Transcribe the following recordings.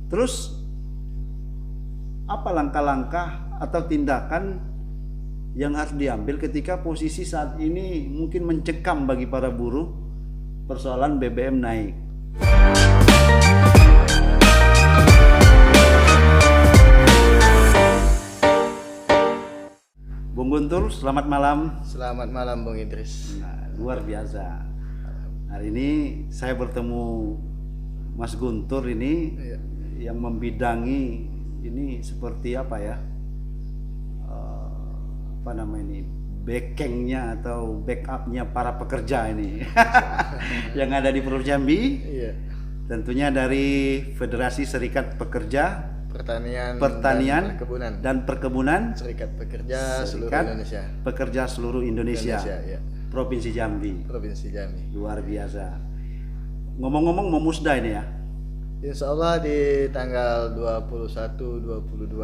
Terus apa langkah-langkah atau tindakan yang harus diambil ketika posisi saat ini mungkin mencekam bagi para buruh persoalan BBM naik? Bung Guntur, selamat malam. Selamat malam Bung Idris. Nah, luar biasa. Hari ini saya bertemu Mas Guntur ini yang membidangi ini seperti apa ya? Apa nama ini? Backingnya atau backupnya para pekerja ini yang ada di Provinsi Jambi. Iya. Tentunya dari Federasi Serikat Pekerja Pertanian dan Perkebunan Serikat Pekerja seluruh Indonesia. Pekerja seluruh Indonesia Ya. Provinsi Jambi. Provinsi Jambi. Luar biasa. Ngomong-ngomong mau musda ini ya? Insya Allah di tanggal 21-22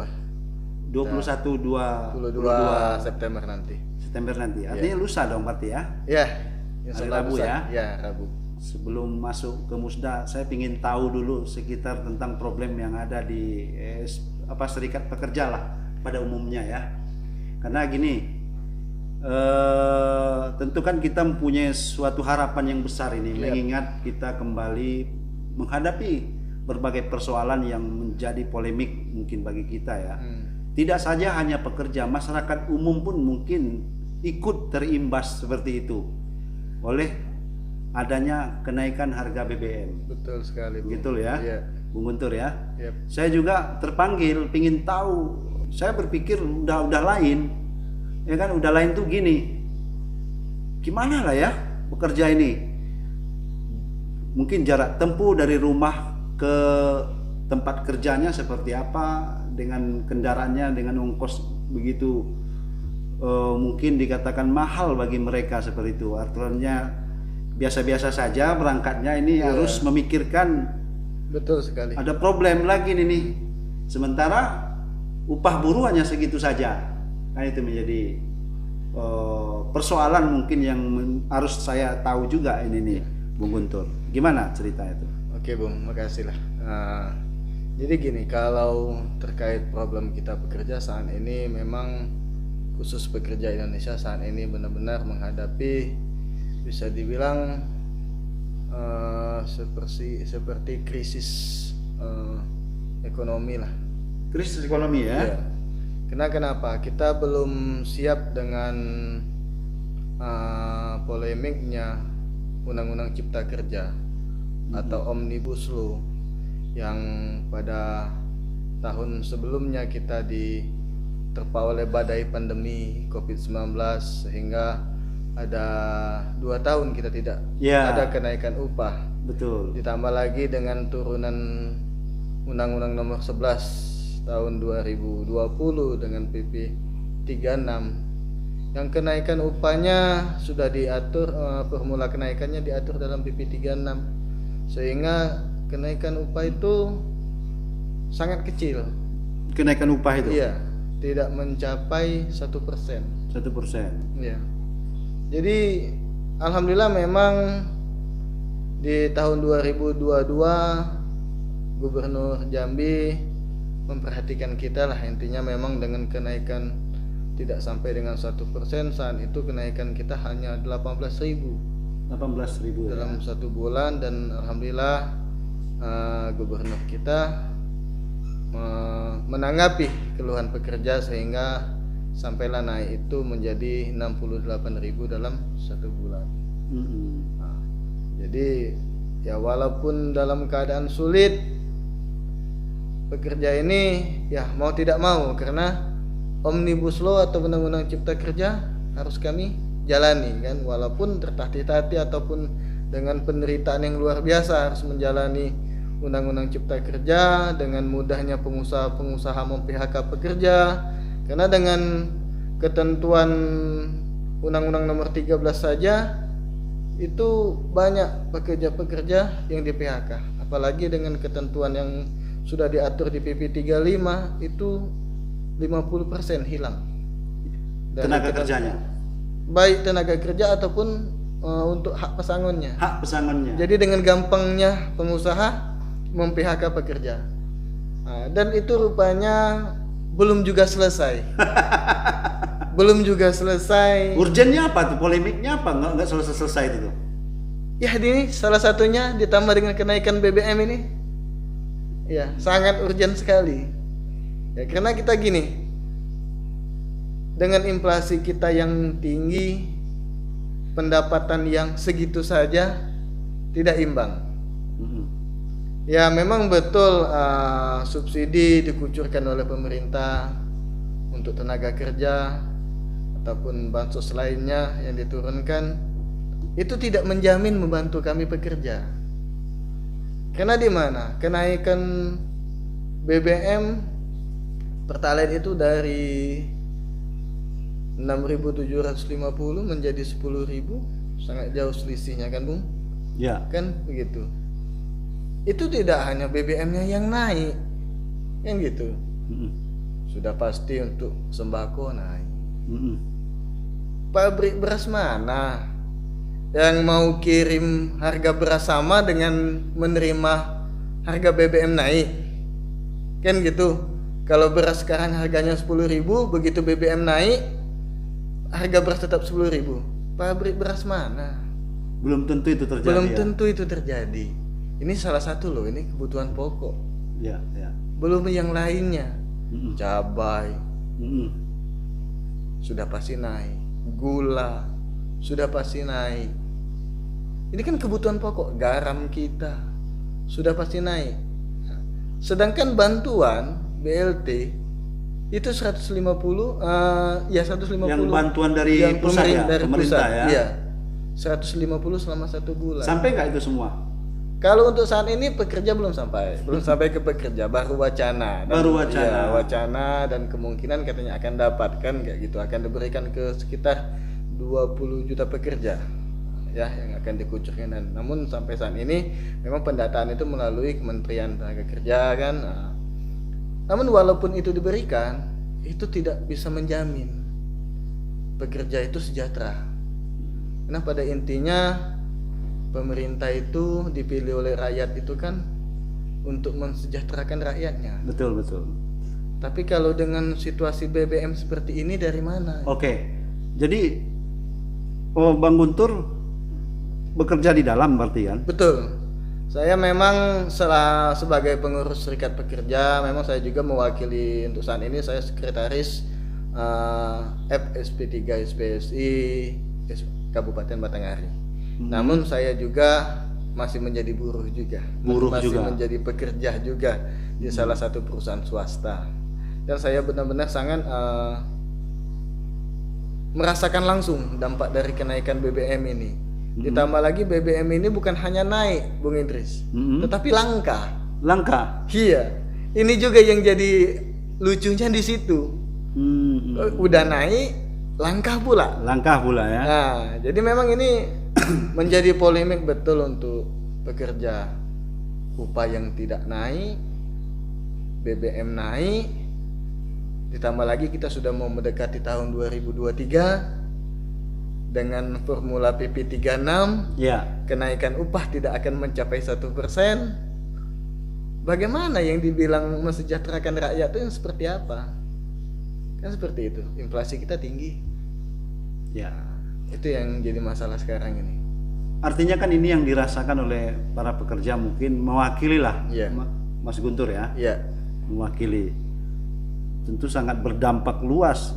September nanti. Artinya lusa dong berarti ya? Ya. Hari Rabu lusa. ya? Ya, Rabu. Sebelum masuk ke musda, saya ingin tahu dulu sekitar tentang problem yang ada di serikat pekerja lah pada umumnya ya. Karena gini, tentu kan kita mempunyai suatu harapan yang besar ini, mengingat kita kembali menghadapi berbagai persoalan yang menjadi polemik mungkin bagi kita ya. Tidak saja hanya pekerja, masyarakat umum pun mungkin ikut terimbas seperti itu oleh adanya kenaikan harga BBM. Betul sekali, Bung. Gitu ya, Iya. Bung Guntur ya. Yep. Saya juga terpanggil, pingin tahu. Saya berpikir udah lain, ya kan? Udah lain tuh gini. Gimana lah ya bekerja ini? Mungkin jarak tempuh dari rumah ke tempat kerjanya seperti apa, dengan kendaraannya, dengan ongkos begitu mungkin dikatakan mahal bagi mereka seperti itu. Aturannya biasa-biasa saja berangkatnya ini harus memikirkan. Betul sekali. Ada problem lagi nih. Sementara upah buruh hanya segitu saja. Kan itu menjadi persoalan mungkin yang harus saya tahu juga ini nih, Bung Guntur. Gimana cerita itu? Oke, Bung, makasih lah. Jadi gini, kalau terkait problem kita pekerja saat ini, memang khusus pekerja Indonesia saat ini benar-benar menghadapi, bisa dibilang seperti krisis ekonomi lah. Krisis ekonomi ya? Iya. Kenapa? Kita belum siap dengan polemiknya Undang-Undang Cipta Kerja atau Omnibus Law yang pada tahun sebelumnya kita diterpa oleh badai pandemi COVID-19 sehingga ada 2 tahun kita tidak ada kenaikan upah. Betul. Ditambah lagi dengan turunan Undang-Undang Nomor 11 tahun 2020 dengan PP 36 yang kenaikan upahnya sudah diatur, formula kenaikannya diatur dalam PP 36 sehingga kenaikan upah itu sangat kecil. Kenaikan upah itu? Iya, tidak mencapai 1%. 1%. Iya. Jadi alhamdulillah memang di tahun 2022 Gubernur Jambi memperhatikan kita lah, intinya memang dengan kenaikan tidak sampai dengan 1%, saat itu kenaikan kita hanya 18.000 dalam satu bulan, dan alhamdulillah Gubernur kita menanggapi keluhan pekerja sehingga sampailah naik itu menjadi 68.000 dalam satu bulan. Nah, jadi ya walaupun dalam keadaan sulit, pekerja ini ya mau tidak mau, karena Omnibus Law atau Undang-Undang Cipta Kerja harus kami jalani kan, walaupun tertatih-tatih ataupun dengan penderitaan yang luar biasa harus menjalani Undang-Undang Cipta Kerja, dengan mudahnya pengusaha mem-PHK pekerja. Karena dengan ketentuan Undang-Undang Nomor 13 saja itu banyak pekerja-pekerja yang di PHK. Apalagi dengan ketentuan yang sudah diatur di PP 35 itu 50% hilang tenaga kerjanya. Baik tenaga kerja ataupun untuk hak pesangonnya. Hak pesangonnya. Jadi dengan gampangnya pengusaha mem-PHK pekerja. Dan itu rupanya belum juga selesai. Belum juga selesai. Urgennya apa tuh? Polemiknya apa? Nggak selesai itu tuh. Ya ini salah satunya ditambah dengan kenaikan BBM ini. Ya, sangat urgent sekali. Ya, karena kita gini. Dengan inflasi kita yang tinggi, pendapatan yang segitu saja tidak imbang. Ya memang betul subsidi dikucurkan oleh pemerintah untuk tenaga kerja ataupun bansos lainnya yang diturunkan, itu tidak menjamin membantu kami pekerja. Karena di mana kenaikan BBM Pertalite itu dari 6.750 menjadi 10.000, sangat jauh selisihnya kan Bung? Ya. Kan begitu. Itu tidak hanya BBM-nya yang naik, kan gitu. Sudah pasti untuk sembako naik. Pabrik beras mana yang mau kirim harga beras sama dengan menerima harga BBM naik? Kan gitu. Kalau beras sekarang harganya 10.000, begitu BBM naik, harga beras tetap 10.000. Pabrik beras mana? Belum tentu itu terjadi. Belum tentu itu terjadi. Ini salah satu loh, ini kebutuhan pokok. Ya. Belum yang lainnya. Cabai sudah pasti naik, gula sudah pasti naik. Ini kan kebutuhan pokok. Garam kita sudah pasti naik. Sedangkan bantuan BLT itu 150 ya 150 yang bantuan dari pusat ya, dari pemerintah pusat, ya. Iya. 150 selama 1 bulan. Sampai nggak itu semua? Kalau untuk saat ini pekerja belum sampai ke pekerja, baru wacana. Ya, wacana dan kemungkinan katanya akan dapatkan kayak gitu, akan diberikan ke sekitar 20 juta pekerja ya yang akan dikucurkan. Namun sampai saat ini memang pendataan itu melalui Kementerian Tenaga Kerja kan. Namun walaupun itu diberikan, itu tidak bisa menjamin pekerja itu sejahtera. Karena pada intinya pemerintah itu dipilih oleh rakyat itu kan untuk mensejahterakan rakyatnya. Betul. Tapi kalau dengan situasi BBM seperti ini dari mana? Oke. Jadi Bang Guntur bekerja di dalam berarti kan? Betul. Saya memang sebagai pengurus Serikat Pekerja, memang saya juga mewakili untuk saat ini saya sekretaris FSP3 SPSI Kabupaten Batanghari. Namun saya juga masih menjadi buruh juga. Masih menjadi pekerja juga di salah satu perusahaan swasta. Dan saya benar-benar sangat merasakan langsung dampak dari kenaikan BBM ini. Ditambah lagi BBM ini bukan hanya naik, Bung Idris, tetapi langka. Iya. Ini juga yang jadi lucunya di situ. Udah naik, langka pula ya. Nah, jadi memang ini menjadi polemik betul untuk pekerja. Upah yang tidak naik, BBM naik, ditambah lagi kita sudah mau mendekati tahun 2023 dengan formula PP 36 ya. Kenaikan upah tidak akan mencapai 1%. Bagaimana yang dibilang mensejahterakan rakyat itu yang seperti apa? Kan seperti itu. Inflasi kita tinggi. Ya. Itu yang jadi masalah sekarang ini. Artinya kan ini yang dirasakan oleh para pekerja, mungkin mewakili lah, Mas Guntur ya. Iya. Mewakili. Tentu sangat berdampak luas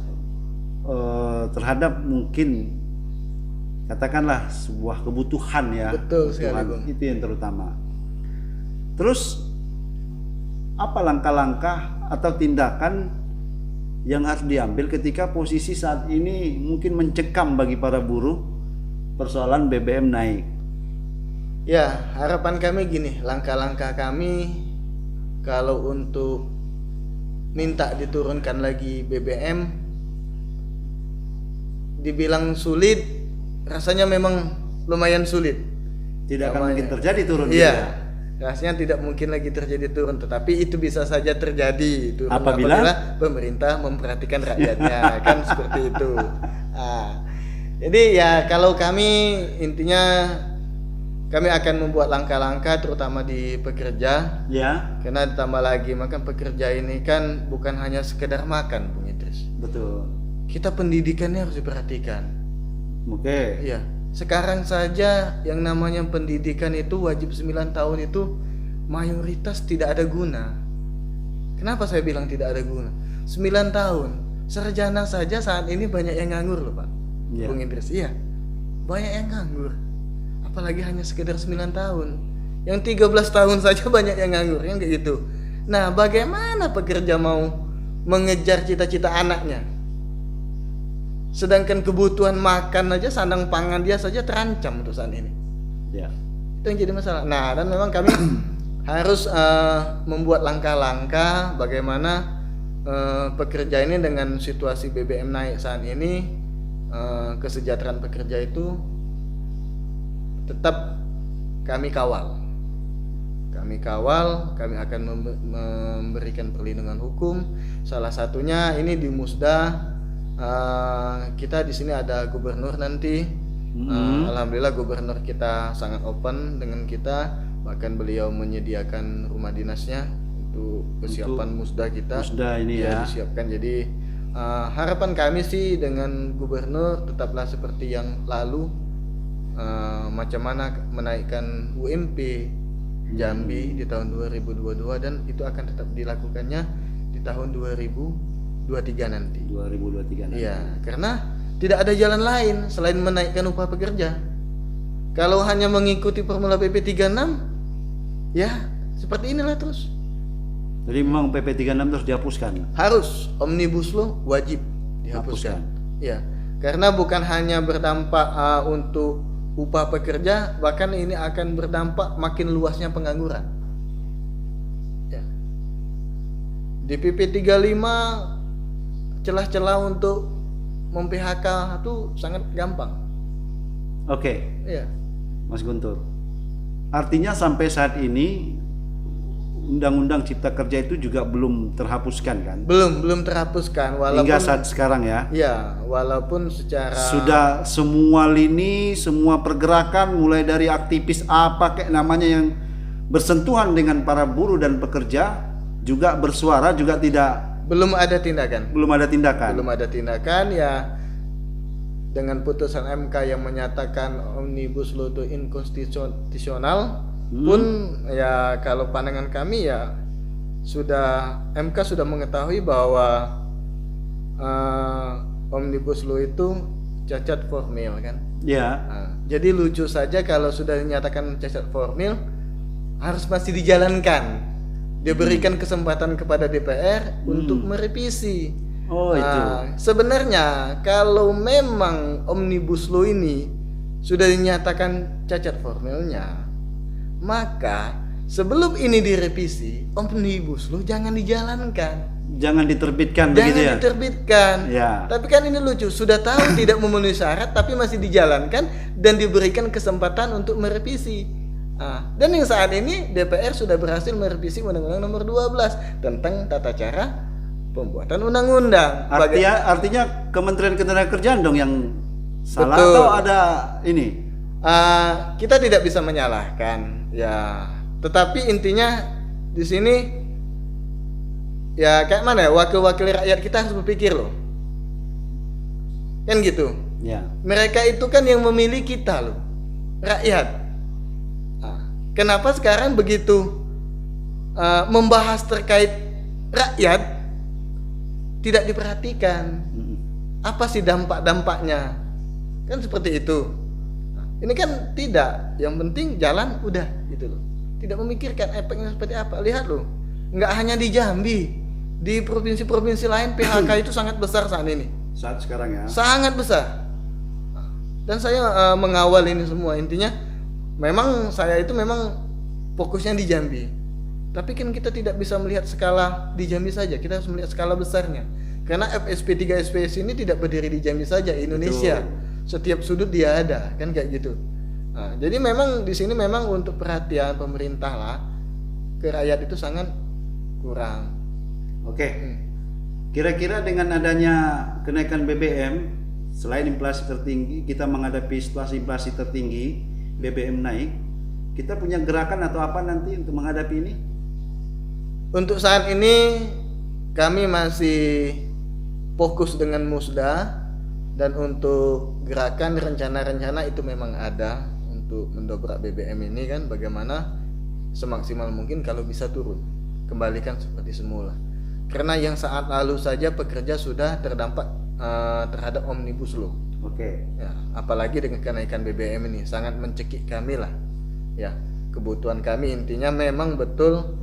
terhadap mungkin katakanlah sebuah kebutuhan ya. Betul sekali, Bung. Itu yang terutama. Terus apa langkah-langkah atau tindakan yang harus diambil ketika posisi saat ini mungkin mencekam bagi para buruh persoalan BBM naik? Ya, harapan kami gini, langkah-langkah kami kalau untuk minta diturunkan lagi BBM dibilang sulit, rasanya memang lumayan sulit. Tidak akan mungkin terjadi turun. Iya. Rasanya tidak mungkin lagi terjadi turun, tetapi itu bisa saja terjadi turun apabila pemerintah memperhatikan rakyatnya. Kan seperti itu. Jadi ya kalau kami intinya kami akan membuat langkah-langkah terutama di pekerja. Ya, Karena ditambah lagi makan pekerja ini kan bukan hanya sekedar makan, Bung Idris. betul. Kita pendidikannya harus diperhatikan. Oke. Iya. Sekarang saja yang namanya pendidikan itu wajib 9 tahun itu mayoritas tidak ada guna. Kenapa saya bilang tidak ada guna? 9 tahun. Sarjana saja saat ini banyak yang nganggur loh, Pak. Iya. Bung Idris, iya. Banyak yang nganggur. Apalagi hanya sekedar 9 tahun. Yang 13 tahun saja banyak yang nganggur, yang kayak gitu. Nah, bagaimana pekerja mau mengejar cita-cita anaknya? Sedangkan kebutuhan makan aja, sandang pangan dia saja terancam untuk saat ini. Ya. Itu yang jadi masalah. Nah, dan memang kami harus membuat langkah-langkah bagaimana pekerja ini dengan situasi BBM naik saat ini, kesejahteraan pekerja itu tetap kami kawal. Kami kawal, kami akan memberikan perlindungan hukum. Salah satunya ini di Musda, kita di sini ada gubernur nanti. Alhamdulillah gubernur kita sangat open dengan kita, bahkan beliau menyediakan rumah dinasnya untuk kesiapan Musda kita. Musda ini ya. Disiapkan. Jadi harapan kami sih dengan gubernur tetaplah seperti yang lalu, macam mana menaikkan UMP Jambi di tahun 2022, dan itu akan tetap dilakukannya di tahun 2023 nanti. 2023 nanti. Iya, karena tidak ada jalan lain selain menaikkan upah pekerja. Kalau hanya mengikuti formula PP 36, ya seperti inilah terus. Jadi memang PP 36 terus dihapuskan. Harus omnibus law wajib dihapuskan. Iya, karena bukan hanya berdampak untuk upah pekerja, bahkan ini akan berdampak makin luasnya pengangguran. Ya. Di PP 35 celah-celah untuk mem-PHK itu sangat gampang. Oke, Iya. Mas Guntur. Artinya sampai saat ini Undang-Undang Cipta Kerja itu juga belum terhapuskan kan? Belum terhapuskan walaupun Hingga saat sekarang ya. ya, walaupun secara Sudah semua lini, semua pergerakan mulai dari aktivis apa kayak namanya yang bersentuhan dengan para buruh dan pekerja juga bersuara, juga belum ada tindakan. belum ada tindakan. Belum ada tindakan ya. Dengan putusan MK yang menyatakan omnibus law itu inkonstitusional pun ya, kalau pandangan kami ya MK sudah mengetahui bahwa omnibus law itu cacat formil kan. Ya. Nah, jadi lucu saja kalau sudah dinyatakan cacat formil harus masih dijalankan. Diberikan kesempatan kepada DPR untuk merevisi. Oh, itu. Sebenarnya kalau memang omnibus law ini sudah dinyatakan cacat formilnya, maka sebelum ini direvisi, omnibus law jangan dijalankan. Jangan diterbitkan Jangan begitu ya. diterbitkan. Ya. Tapi kan ini lucu, sudah tahu tidak memenuhi syarat tapi masih dijalankan dan diberikan kesempatan untuk merevisi. Dan yang saat ini DPR sudah berhasil merevisi Undang-Undang Nomor 12 tentang tata cara pembuatan undang-undang. Artinya Kementerian Ketenagakerjaan dong yang salah. Betul. Atau ada ini? Kita tidak bisa menyalahkan ya, tetapi intinya di sini ya kayak mana ya, wakil-wakil rakyat kita harus berpikir loh, kan gitu. Ya. Mereka itu kan yang memilih kita loh, rakyat. Kenapa sekarang begitu membahas terkait rakyat tidak diperhatikan? Apa sih dampak-dampaknya? Kan seperti itu. Ini kan tidak, yang penting jalan udah gitu loh. Tidak memikirkan efeknya seperti apa. Lihat loh, nggak hanya di Jambi, di provinsi-provinsi lain PHK itu sangat besar saat ini. Saat sekarang ya. Sangat besar. Dan saya mengawal ini semua. Intinya memang saya itu memang fokusnya di Jambi. Tapi kan kita tidak bisa melihat skala di Jambi saja, kita harus melihat skala besarnya. Karena FSP 3 SPS ini tidak berdiri di Jambi saja, Indonesia. Betul. Setiap sudut dia ada, kan kayak gitu. Jadi memang di sini memang untuk perhatian pemerintah lah ke rakyat itu sangat kurang. Oke. Kira-kira dengan adanya kenaikan BBM, selain inflasi tertinggi, kita menghadapi situasi inflasi tertinggi, BBM naik. Kita punya gerakan atau apa nanti untuk menghadapi ini? Untuk saat ini kami masih fokus dengan Musda, dan untuk gerakan rencana-rencana itu memang ada untuk mendobrak BBM ini kan, bagaimana semaksimal mungkin kalau bisa turun, kembalikan seperti semula. Karena yang saat lalu saja pekerja sudah terdampak terhadap Omnibus Law. Oke. Ya, apalagi dengan kenaikan BBM ini sangat mencekik kami lah. Ya, kebutuhan kami intinya memang betul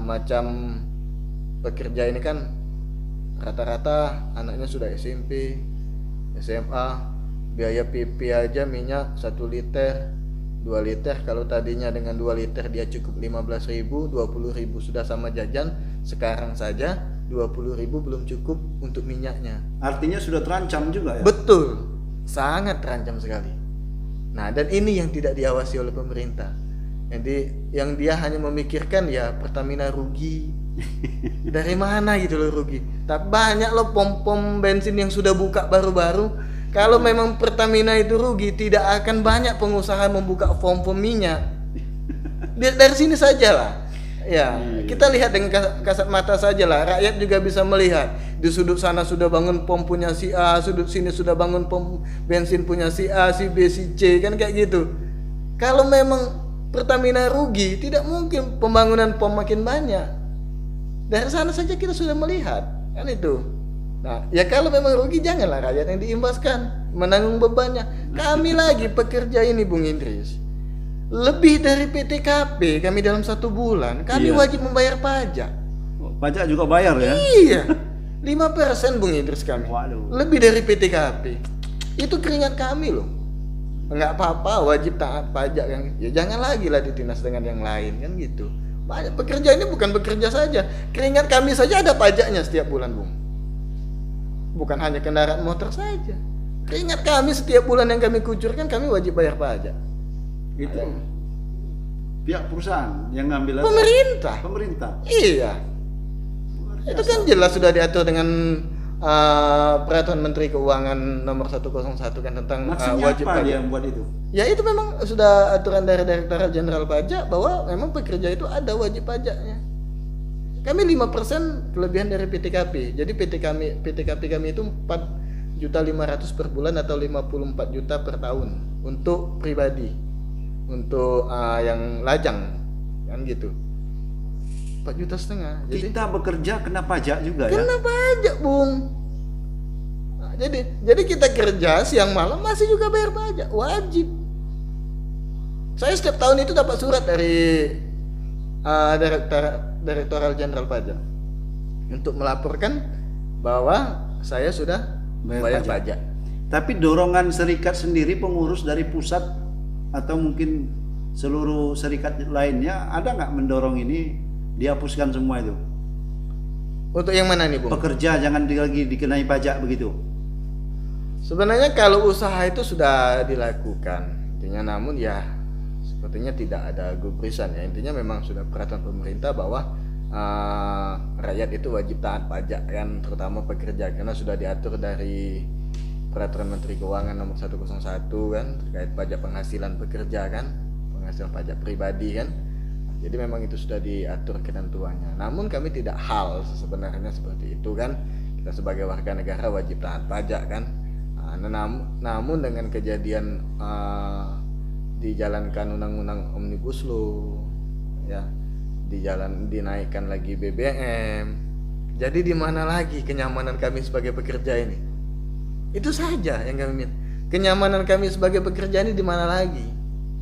macam pekerja ini kan rata-rata anaknya sudah SMP, SMA, biaya PP aja minyak 1 liter, 2 liter. Kalau tadinya dengan 2 liter dia cukup 15.000, 20.000 sudah sama jajan. Sekarang saja 20.000 belum cukup untuk minyaknya. Artinya sudah terancam juga ya? Betul, sangat terancam sekali. Nah, dan ini yang tidak diawasi oleh pemerintah. Jadi yang dia hanya memikirkan ya Pertamina rugi. Dari mana gitu loh rugi. Tapi banyak loh pom-pom bensin yang sudah buka baru-baru. Kalau memang Pertamina itu rugi, tidak akan banyak pengusaha membuka pom-pom minyak. Dari sini saja lah. Ya, kita lihat dengan kasat mata saja lah. Rakyat juga bisa melihat. Di sudut sana sudah bangun pom punya si A, sudut sini sudah bangun pom bensin punya si A, si B, si C, kan kayak gitu. Kalau memang Pertamina rugi, tidak mungkin pembangunan pom makin banyak. Dari sana saja kita sudah melihat, kan itu. Nah, ya kalau memang rugi janganlah rakyat yang diimbaskan, menanggung bebannya. Kami lagi pekerja ini Bung Idris, lebih dari PTKP kami dalam 1 bulan, kami wajib membayar pajak. Pajak juga bayar ya? Iya, 5% Bung Idris kami. Waduh. Lebih dari PTKP. Itu keringat kami loh. Enggak apa-apa, wajib taat pajak kan. Ya jangan lagi lah ditindas dengan yang lain kan gitu. Banyak pekerja ini bukan bekerja saja, keringat kami saja ada pajaknya setiap bulan Bung. Bukan hanya kendaraan motor saja, keringat kami setiap bulan yang kami kucurkan kami wajib bayar pajak. Itu pihak perusahaan yang ngambil atau pemerintah. Iya, itu kan jelas sudah diatur dengan Peraturan Menteri Keuangan nomor 101 kan tentang wajib apa pajak. dia yang buat itu? Ya itu memang sudah aturan dari Direktorat Jenderal Pajak bahwa memang pekerja itu ada wajib pajaknya. Kami 5% kelebihan dari PTKP. Jadi PTKP kami itu 4.500.000 per bulan atau 54 juta per tahun untuk pribadi. Untuk yang lajang kan gitu. 4,5 juta. Jadi kita bekerja kena pajak juga ya? kena pajak Bung. Nah, jadi kita kerja siang malam masih juga bayar pajak, wajib. Saya setiap tahun itu dapat surat dari Direktorat Jenderal Pajak untuk melaporkan bahwa saya sudah bayar pajak. Tapi dorongan serikat sendiri, pengurus dari pusat atau mungkin seluruh serikat lainnya ada nggak mendorong ini dihapuskan semua itu? Untuk yang mana nih Bung? Pekerja jangan lagi dikenai pajak begitu. Sebenarnya kalau usaha itu sudah dilakukan, intinya namun ya sepertinya tidak ada gubrisan ya. Intinya memang sudah peraturan pemerintah bahwa rakyat itu wajib taat pajak kan, terutama pekerja karena sudah diatur dari Peraturan Menteri Keuangan nomor 101 kan terkait pajak penghasilan pekerja kan, penghasilan pajak pribadi kan. Jadi memang itu sudah diatur ketentuannya. Namun kami tidak hal sebenarnya seperti itu kan. Kita sebagai warga negara wajib taat pajak kan. Namun dengan kejadian dijalankan undang-undang Omnibus Law ya, dinaikkan lagi BBM. Jadi di mana lagi kenyamanan kami sebagai pekerja ini? Itu saja yang kami minta. Kenyamanan kami sebagai pekerja ini di mana lagi?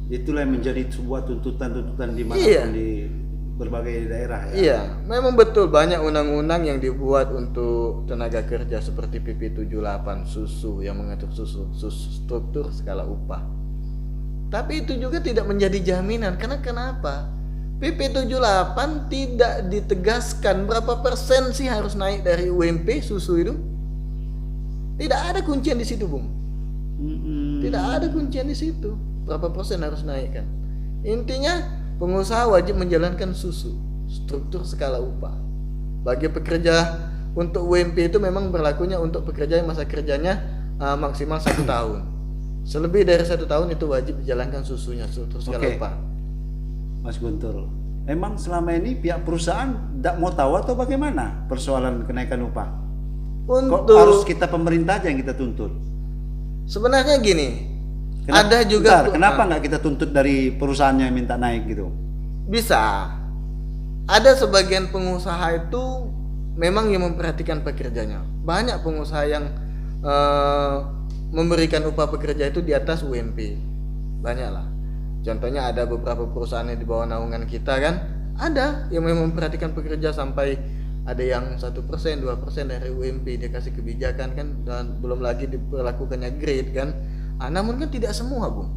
Itulah yang menjadi sebuah tuntutan-tuntutan di mana di berbagai daerah ya. Iya, memang betul banyak undang-undang yang dibuat untuk tenaga kerja seperti PP 78 susu yang mengatur susu struktur skala upah. Tapi itu juga tidak menjadi jaminan. Karena kenapa? PP 78 tidak ditegaskan berapa persen sih harus naik dari UMP susu itu. Tidak ada kuncian di situ, Bung. Tidak ada kuncian di situ. Berapa persen harus naikkan? Intinya pengusaha wajib menjalankan susu struktur skala upah. Bagi pekerja untuk UMP itu memang berlakunya untuk pekerja yang masa kerjanya maksimal 1 tahun. Selebih dari 1 tahun itu wajib dijalankan susunya struktur skala upah. Mas Guntur. Emang selama ini pihak perusahaan tidak mau tahu atau bagaimana persoalan kenaikan upah? Kok harus kita pemerintah aja yang kita tuntut? Sebenarnya gini, ada juga kenapa nggak kita tuntut dari perusahaannya yang minta naik gitu? bisa. Ada sebagian pengusaha itu memang yang memperhatikan pekerjanya. Banyak pengusaha yang memberikan upah pekerja itu di atas UMP. Banyak lah. Contohnya ada beberapa perusahaan yang di bawah naungan kita kan, ada yang memang memperhatikan pekerja sampai ada yang 1%, 2% dari UMP dia kasih kebijakan kan, dan belum lagi diperlakukannya grade kan. Namun kan tidak semua, Bung.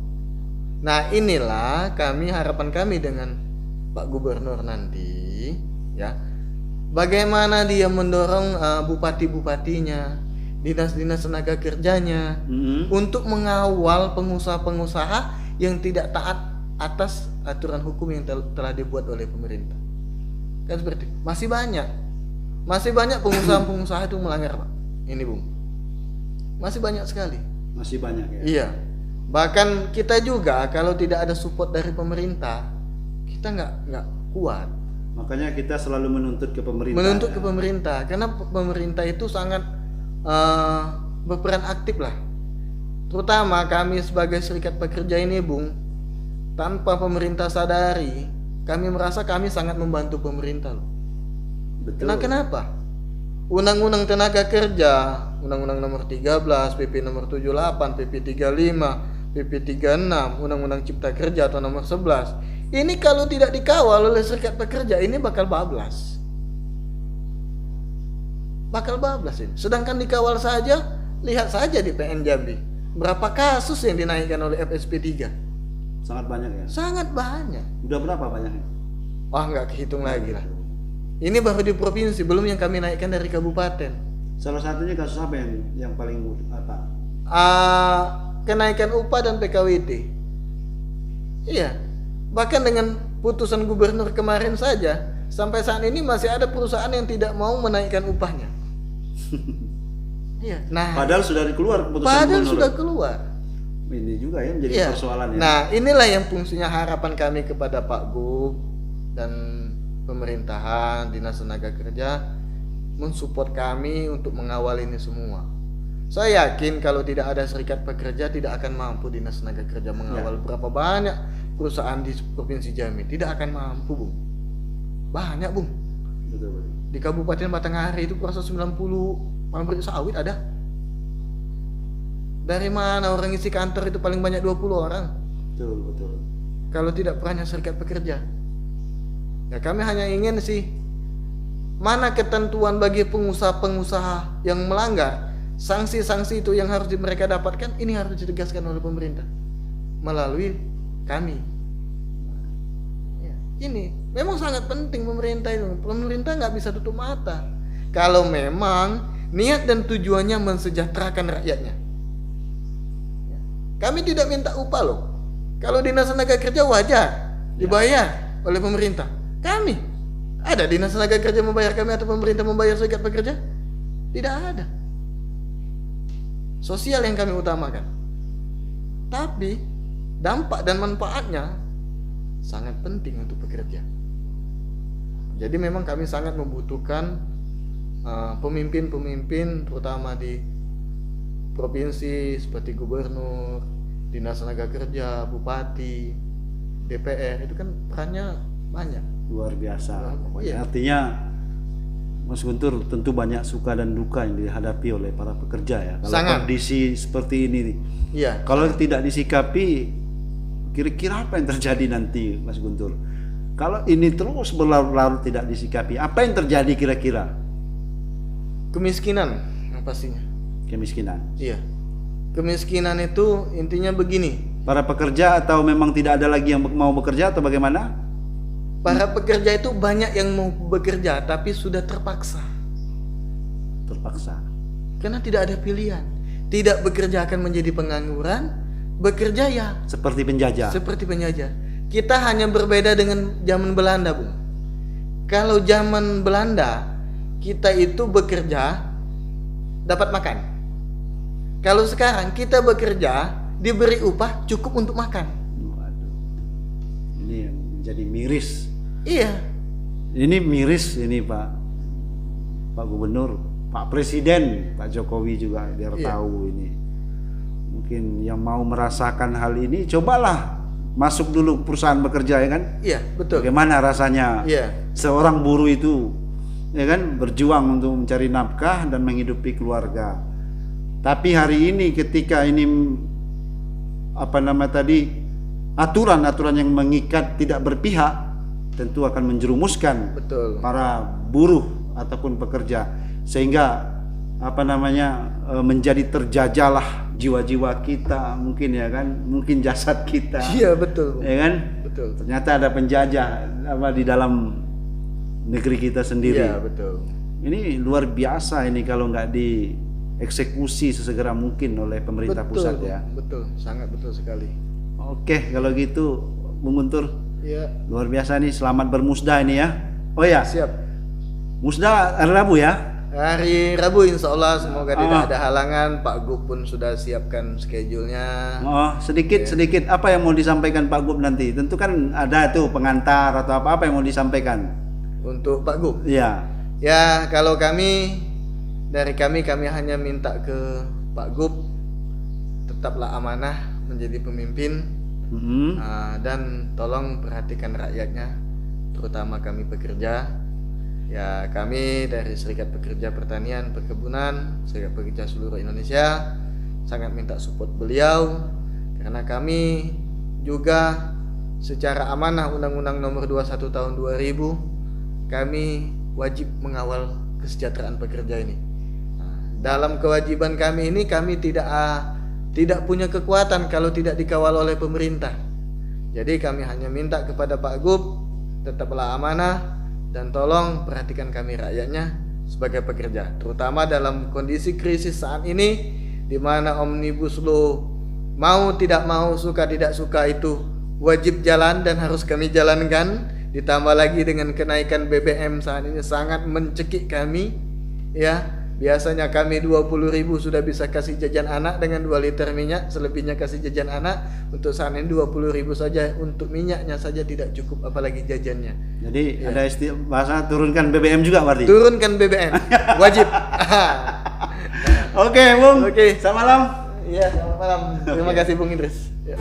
Nah, inilah harapan kami dengan Pak Gubernur nanti ya. Bagaimana dia mendorong bupati-bupatinya, dinas-dinas tenaga kerjanya untuk mengawal pengusaha-pengusaha yang tidak taat atas aturan hukum yang telah dibuat oleh pemerintah. Kan seperti itu. Masih banyak pengusaha-pengusaha itu melanggar, Pak. Ini, Bung. Masih banyak sekali. Masih banyak ya. Iya. Bahkan kita juga kalau tidak ada support dari pemerintah, kita nggak kuat. Makanya kita selalu menuntut ke pemerintah. Menuntut ke pemerintah, karena pemerintah itu sangat berperan aktif lah. Terutama kami sebagai serikat pekerja ini, Bung, tanpa pemerintah sadari, kami merasa kami sangat membantu pemerintah loh. Betul. Kenapa? Undang-Undang Tenaga Kerja, Undang-Undang Nomor 13, PP Nomor 78, PP 35, PP 36, Undang-Undang Cipta Kerja atau Nomor 11. Ini kalau tidak dikawal oleh serikat pekerja, ini bakal bablas. Bakal bablas ini. Sedangkan dikawal saja, lihat saja di PN Jambi. Berapa kasus yang dinaikkan oleh FSP 3? Sangat banyak ya. Sangat banyak. Udah berapa banyaknya? Wah, nggak kehitung lagi lah. Ini baru di provinsi, belum yang kami naikkan dari kabupaten. Salah satunya kasus apa yang paling apa? Kenaikan upah dan PKWT. Iya. Bahkan dengan putusan gubernur kemarin saja, sampai saat ini masih ada perusahaan yang tidak mau menaikkan upahnya. Iya. Nah, padahal sudah keluar keputusan padahal gubernur. sudah keluar. Ini juga ya menjadi Iya. persoalan ya. Nah, inilah yang fungsinya harapan kami kepada Pak Gub dan pemerintahan, Dinas Tenaga Kerja mensupport kami untuk mengawal ini semua. Saya yakin kalau tidak ada serikat pekerja tidak akan mampu Dinas Tenaga Kerja mengawal berapa banyak perusahaan di Provinsi Jambi. Tidak akan mampu, Bung. Banyak, Bung. Betul. Di Kabupaten Batanghari itu proses 90 pabrik sawit ada. Dari mana orang isi kantor itu paling banyak 20 orang? Betul. Kalau tidak perannya serikat pekerja. Ya, kami hanya ingin sih mana ketentuan bagi pengusaha-pengusaha yang melanggar, sanksi-sanksi itu yang harus mereka dapatkan, ini harus ditegaskan oleh pemerintah melalui kami. Ya, ini memang sangat penting pemerintah itu. Pemerintah nggak bisa tutup mata. Kalau memang niat dan tujuannya mensejahterakan rakyatnya. Ya, kami tidak minta upah loh. Kalau Dinas Tenaga Kerja wajar dibayar oleh pemerintah. Kami ada Dinas Tenaga Kerja membayar kami atau pemerintah membayar serikat pekerja? Tidak ada. Sosial yang kami utamakan. Tapi dampak dan manfaatnya sangat penting untuk pekerja. Jadi memang kami sangat membutuhkan pemimpin-pemimpin terutama di provinsi seperti gubernur, Dinas Tenaga Kerja, bupati, DPR, itu kan perannya banyak. Luar biasa. Iya. Artinya Mas Guntur tentu banyak suka dan duka yang dihadapi oleh para pekerja ya. Kalau Sangat. kondisi seperti ini nih. Iya. Kalau tidak disikapi, kira-kira apa yang terjadi nanti, Mas Guntur? Kalau ini terus berlarut-larut tidak disikapi, apa yang terjadi kira-kira? Kemiskinan yang pastinya. Kemiskinan. Iya. Kemiskinan itu intinya begini. Para pekerja atau memang tidak ada lagi yang mau bekerja atau bagaimana? Para pekerja itu banyak yang mau bekerja tapi sudah terpaksa. Terpaksa. Karena tidak ada pilihan. Tidak bekerja akan menjadi pengangguran, bekerja ya Seperti penjajah. seperti penjajah. Kita hanya berbeda dengan zaman Belanda, Bung. Kalau zaman Belanda, kita itu bekerja dapat makan. Kalau sekarang kita bekerja diberi upah cukup untuk makan. Waduh. Ini yang jadi miris. Iya. Ini miris ini Pak Gubernur, Pak Presiden, Pak Jokowi juga biar tahu ini. Mungkin yang mau merasakan hal ini, cobalah masuk dulu perusahaan bekerja, ya kan? Iya, betul. Bagaimana rasanya seorang buruh itu, ya kan, berjuang untuk mencari nafkah dan menghidupi keluarga. Tapi hari ini ketika ini aturan-aturan yang mengikat tidak berpihak, tentu akan menjerumuskan para buruh ataupun pekerja, sehingga menjadi terjajalah jiwa-jiwa kita, mungkin, ya kan, mungkin jasad kita. Iya, betul. Ya kan? Betul. Ternyata ada penjajah di dalam negeri kita sendiri. Iya, betul. Ini luar biasa ini kalau nggak dieksekusi sesegera mungkin oleh pemerintah pusat, ya. Betul, sangat betul sekali. Oke, kalau gitu Bung Guntur. Iya. Luar biasa nih, selamat bermusda ini ya. Oh ya. Siap. Musda hari Rabu ya? Hari Rabu insya Allah, semoga tidak ada halangan. Pak Gub pun sudah siapkan schedule-nya. Oh, sedikit apa yang mau disampaikan Pak Gub nanti? Tentu kan ada tuh pengantar atau apa yang mau disampaikan untuk Pak Gub. Iya. Ya, kalau kami hanya minta ke Pak Gub, tetaplah amanah menjadi pemimpin. Dan tolong perhatikan rakyatnya, terutama kami pekerja. Ya, kami dari Serikat Pekerja Pertanian Perkebunan, Serikat Pekerja seluruh Indonesia sangat minta support beliau, karena kami juga secara amanah Undang-Undang Nomor 21 Tahun 2000, kami wajib mengawal kesejahteraan pekerja ini. Dalam kewajiban kami ini, kami tidak punya kekuatan kalau tidak dikawal oleh pemerintah. Jadi kami hanya minta kepada Pak Gub, tetaplah amanah dan tolong perhatikan kami rakyatnya sebagai pekerja, terutama dalam kondisi krisis saat ini, di mana Omnibus Law mau tidak mau, suka tidak suka itu wajib jalan dan harus kami jalankan. Ditambah lagi dengan kenaikan BBM saat ini sangat mencekik kami, ya. Biasanya kami 20.000 sudah bisa kasih jajan anak dengan 2 liter minyak, selebihnya kasih jajan anak. Untuk saat ini 20.000 saja, untuk minyaknya saja tidak cukup, apalagi jajannya. Jadi ada bahasa turunkan BBM juga berarti? Turunkan BBM, wajib. Oke, Bung. Oke. Selamat malam. Iya, selamat malam. Terima kasih Bung Idris. Ya.